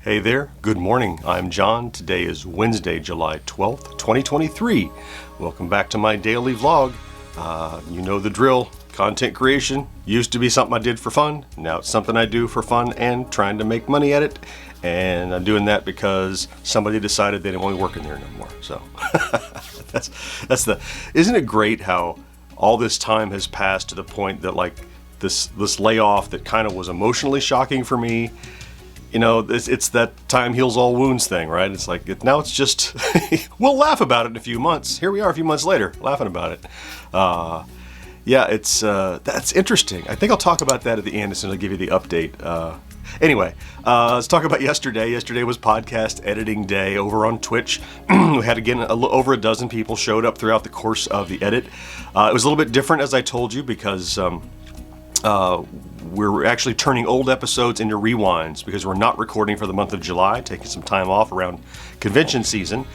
Hey there, good morning. I'm John. Today is Wednesday, July 12th, 2023. Welcome back to my daily vlog. You know the drill. Content creation used to be something I did for fun. Now it's something I do for fun and trying to make money at it. And I'm doing that because somebody decided they didn't want me working there no more. So isn't it great how all this time has passed to the point that like this layoff that kind of was emotionally shocking for me. You know, it's that time heals all wounds thing, right? It's like, now it's just, we'll laugh about it in a few months. Here we are a few months later, laughing about it. That's interesting. I think I'll talk about that at the end as soon as I give you the update. Anyway, let's talk about yesterday. Yesterday was podcast editing day over on Twitch. We had, again, over a dozen people showed up throughout the course of the edit. It was a little bit different, as I told you, because we're actually turning old episodes into rewinds because we're not recording for the month of July, taking some time off around convention season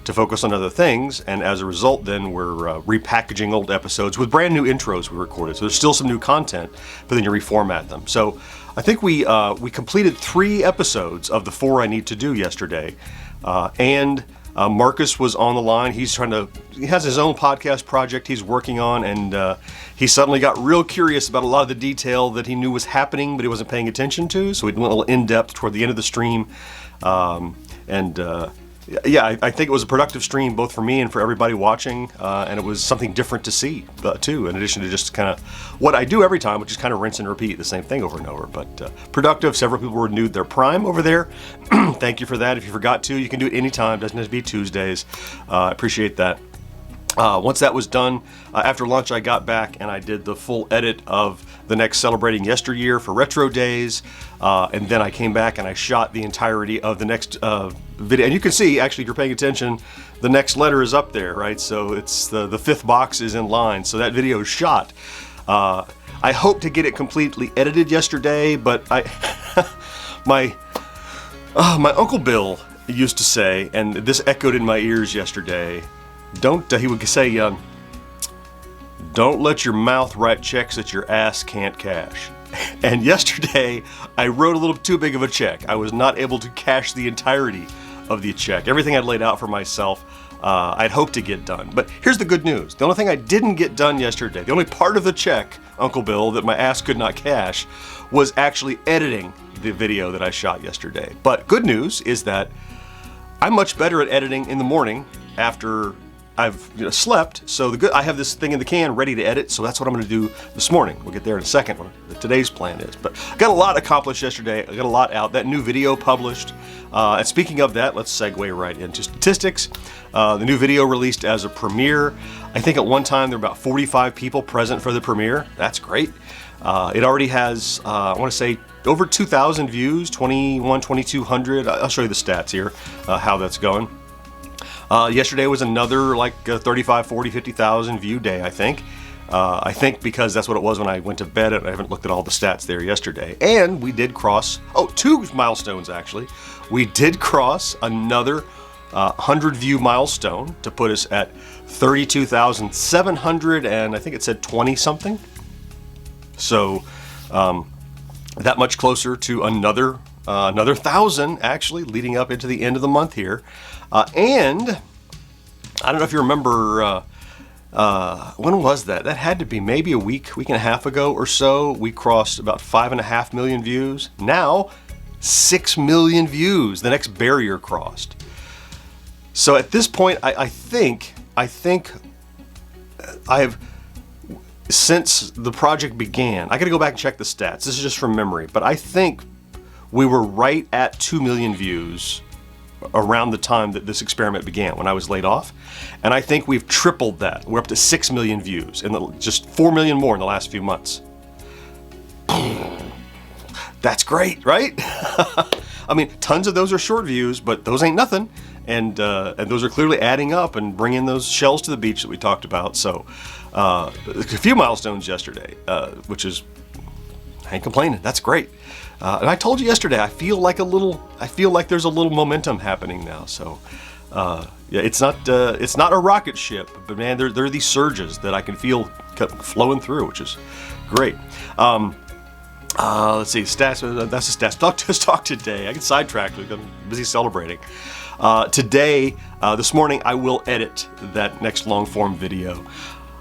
to focus on other things, and as a result then we're repackaging old episodes with brand new intros we recorded. So there's still some new content, but then you reformat them. So I think we completed 3 episodes of the 4 I need to do yesterday, and Marcus was on the line. He has his own podcast project he's working on, and he suddenly got real curious about a lot of the detail that he knew was happening, but he wasn't paying attention to. So we went a little in-depth toward the end of the stream. I think it was a productive stream both for me and for everybody watching, and it was something different to see too, in addition to just kind of what I do every time, which is kind of rinse and repeat the same thing over and over. But productive. Several people renewed their Prime over there. Thank you for that. If you forgot to, you can do it anytime. Doesn't have to be Tuesdays. I appreciate that. Once that was done, after lunch I got back and I did the full edit of the next Celebrating Yesteryear for Retro Days, and then I came back and I shot the entirety of the next video. And you can see, actually, if you're paying attention, the next letter is up there, right? So it's the 5th box is in line, so that video is shot. I hope to get it completely edited yesterday, but my Uncle Bill used to say, and this echoed in my ears yesterday, he would say, don't let your mouth write checks that your ass can't cash. And yesterday, I wrote a little too big of a check. I was not able to cash the entirety of the check. Everything I'd laid out for myself, I'd hoped to get done. But here's the good news. The only thing I didn't get done yesterday, the only part of the check, Uncle Bill, that my ass could not cash, was actually editing the video that I shot yesterday. But good news is that I'm much better at editing in the morning after I've slept, so I have this thing in the can ready to edit, so that's what I'm going to do this morning. We'll get there in a second, what today's plan is. But I got a lot accomplished yesterday. I got a lot out. That new video published. And speaking of that, let's segue right into statistics. The new video released as a premiere. I think at one time there were about 45 people present for the premiere. That's great. It already has, I want to say, over 2,000 views, 2,200. I'll show you the stats here, how that's going. Yesterday was another like 35, 40, 50,000 view day, I think. I think because that's what it was when I went to bed, and I haven't looked at all the stats there yesterday. And we did cross, 2 milestones actually. We did cross another 100 view milestone to put us at 32,700, and I think it said 20 something. So that much closer to another 1,000 actually leading up into the end of the month here. And I don't know if you remember, when was that? That had to be maybe a week and a half ago or so. We crossed about 5.5 million views. Now, 6 million views, the next barrier crossed. So at this point, I think I have, since the project began, I gotta go back and check the stats. This is just from memory, but I think we were right at 2 million views around the time that this experiment began, when I was laid off. And I think we've tripled that. We're up to 6 million views, and just 4 million more in the last few months. That's great, right? I mean, tons of those are short views, but those ain't nothing. And those are clearly adding up and bringing those shells to the beach that we talked about. So a few milestones yesterday, which is, I ain't complaining. That's great. And I told you yesterday, I feel like there's a little momentum happening now. So, yeah, it's not a rocket ship, but man, there are these surges that I can feel flowing through, which is great. Let's see, stats. That's the stats. Talk today. I get sidetracked. I'm busy celebrating. Today, this morning, I will edit that next long form video.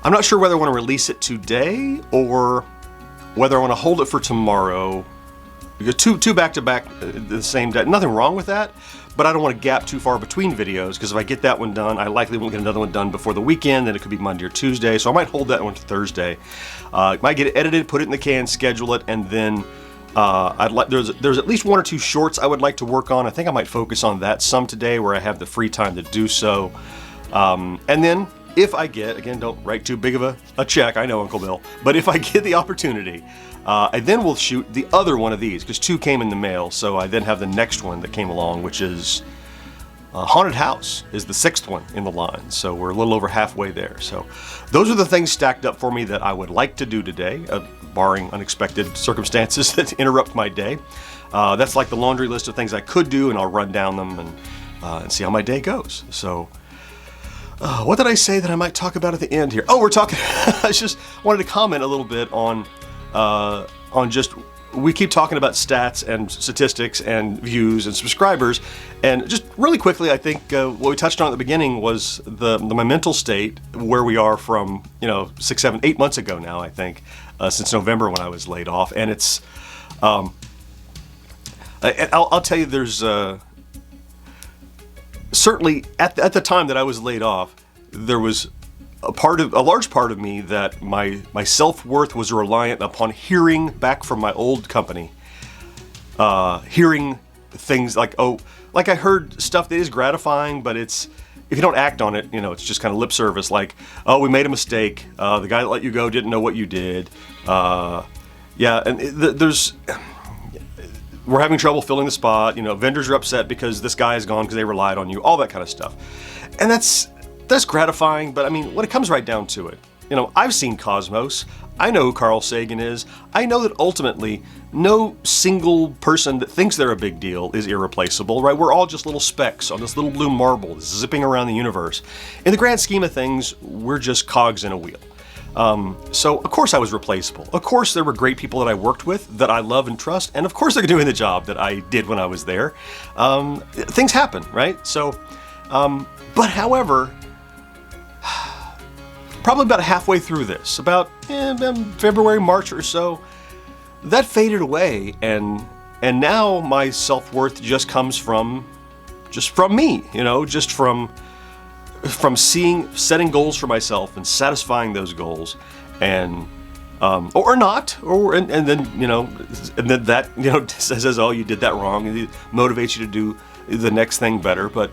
I'm not sure whether I want to release it today or whether I want to hold it for tomorrow. Because two back to back the same day. Nothing wrong with that, but I don't want to gap too far between videos, because if I get that one done, I likely won't get another one done before the weekend. Then it could be Monday or Tuesday, so I might hold that one to Thursday. Might get it edited, put it in the can, schedule it, and then there's at least one or two shorts I would like to work on. I think I might focus on that some today, where I have the free time to do so. And then if I get, again, don't write too big of a check, I know, Uncle Bill, but if I get the opportunity, I then will shoot the other one of these, because 2 came in the mail, so I then have the next one that came along, which is Haunted House, is the 6th one in the line, so we're a little over halfway there. So those are the things stacked up for me that I would like to do today, barring unexpected circumstances that interrupt my day. That's like the laundry list of things I could do, and I'll run down them and see how my day goes. So what did I say that I might talk about at the end here? Oh, we're talking, I just wanted to comment a little bit on just, we keep talking about stats and statistics and views and subscribers, and just really quickly, I think what we touched on at the beginning was my mental state, where we are from 6, 7, 8 months ago now, I think, since November when I was laid off. And it's I'll tell you, there's certainly at the time that I was laid off, there was a large part of me that my self-worth was reliant upon hearing back from my old company, hearing things like I heard stuff that is gratifying, but it's, if you don't act on it, it's just kind of lip service, like, oh, we made a mistake, the guy that let you go didn't know what you did, yeah, and we're having trouble filling the spot, vendors are upset because this guy is gone because they relied on you, all that kind of stuff. And that's gratifying, but I mean, when it comes right down to it, I've seen Cosmos, I know who Carl Sagan is, I know that ultimately no single person that thinks they're a big deal is irreplaceable, right? We're all just little specks on this little blue marble zipping around the universe. In the grand scheme of things, we're just cogs in a wheel. So of course I was replaceable. Of course there were great people that I worked with that I love and trust, and of course they're doing the job that I did when I was there. Things happen, right? So, but however, probably about halfway through this, about February, March or so, that faded away, and now my self-worth just comes from me, just from setting goals for myself and satisfying those goals, and or not, and then that says, oh, you did that wrong, and it motivates you to do the next thing better. But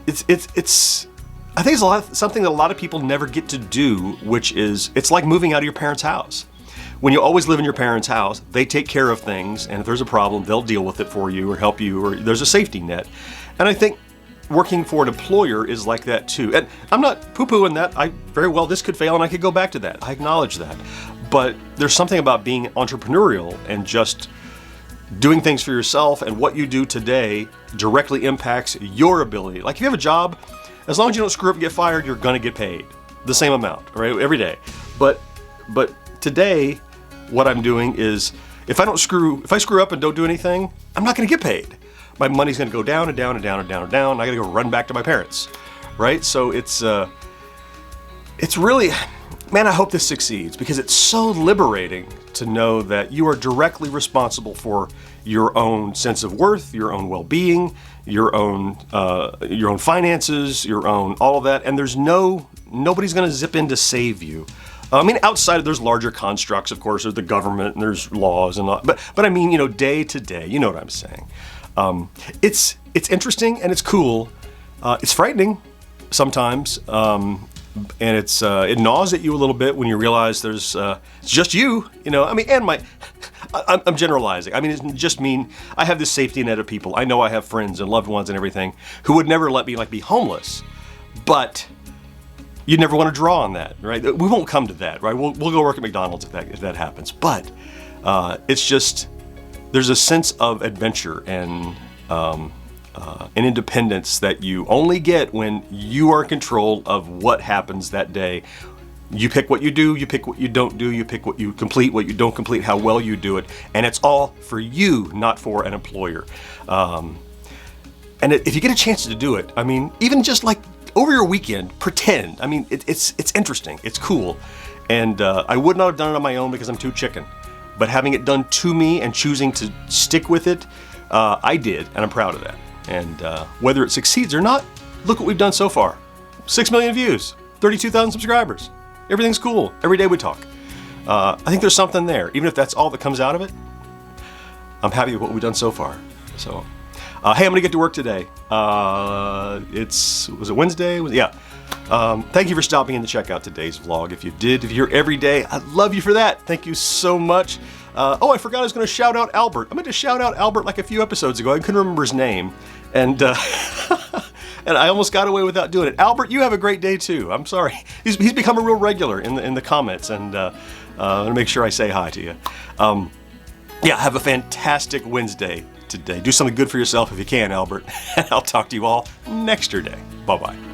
it's I think it's something that a lot of people never get to do, which is, it's like moving out of your parents' house. When you always live in your parents' house, they take care of things, and if there's a problem, they'll deal with it for you or help you, or there's a safety net. And I think working for an employer is like that too. And I'm not poo-pooing that. This could fail and I could go back to that. I acknowledge that. But there's something about being entrepreneurial and just doing things for yourself, and what you do today directly impacts your ability. Like if you have a job, as long as you don't screw up and get fired, you're gonna get paid the same amount, right? Every day. But today, what I'm doing is, if I screw up and don't do anything, I'm not gonna get paid. My money's gonna go down and down and down and down and down. I gotta go run back to my parents, right? So it's really, man, I hope this succeeds, because it's so liberating to know that you are directly responsible for your own sense of worth, your own well-being, your own finances, your own all of that, and there's nobody's going to zip in to save you. I mean, outside, there's larger constructs, of course, there's the government and there's laws and all, but I mean, day to day, you know what I'm saying. It's interesting and it's cool. It's frightening sometimes, and it gnaws at you a little bit when you realize it's just you, I mean, and I'm generalizing. I mean, it just mean I have this safety net of people. I know I have friends and loved ones and everything who would never let me be homeless, but you never want to draw on that, right? We won't come to that, right? We'll go work at McDonald's if that happens. But it's just, there's a sense of adventure and independence that you only get when you are in control of what happens that day, You pick what you do, you pick what you don't do, you pick what you complete, what you don't complete, how well you do it, and it's all for you, not for an employer. And if you get a chance to do it, I mean, even just like over your weekend, pretend. I mean, it's interesting, it's cool, and I would not have done it on my own because I'm too chicken. But having it done to me and choosing to stick with it, I did, and I'm proud of that. And whether it succeeds or not, look what we've done so far. 6 million views, 32,000 subscribers. Everything's cool. Every day we talk. I think there's something there. Even if that's all that comes out of it, I'm happy with what we've done so far. So, hey, I'm gonna get to work today. Was it Wednesday? Yeah. Thank you for stopping in to check out today's vlog. If you're here every day, I love you for that. Thank you so much. Oh, I forgot I was gonna shout out Albert. I meant to shout out Albert like a few episodes ago. I couldn't remember his name. And and I almost got away without doing it. Albert, you have a great day too. I'm sorry. He's become a real regular in the comments, and I'm gonna make sure I say hi to you. Yeah, have a fantastic Wednesday today. Do something good for yourself if you can, Albert. And I'll talk to you all next day. Bye-bye.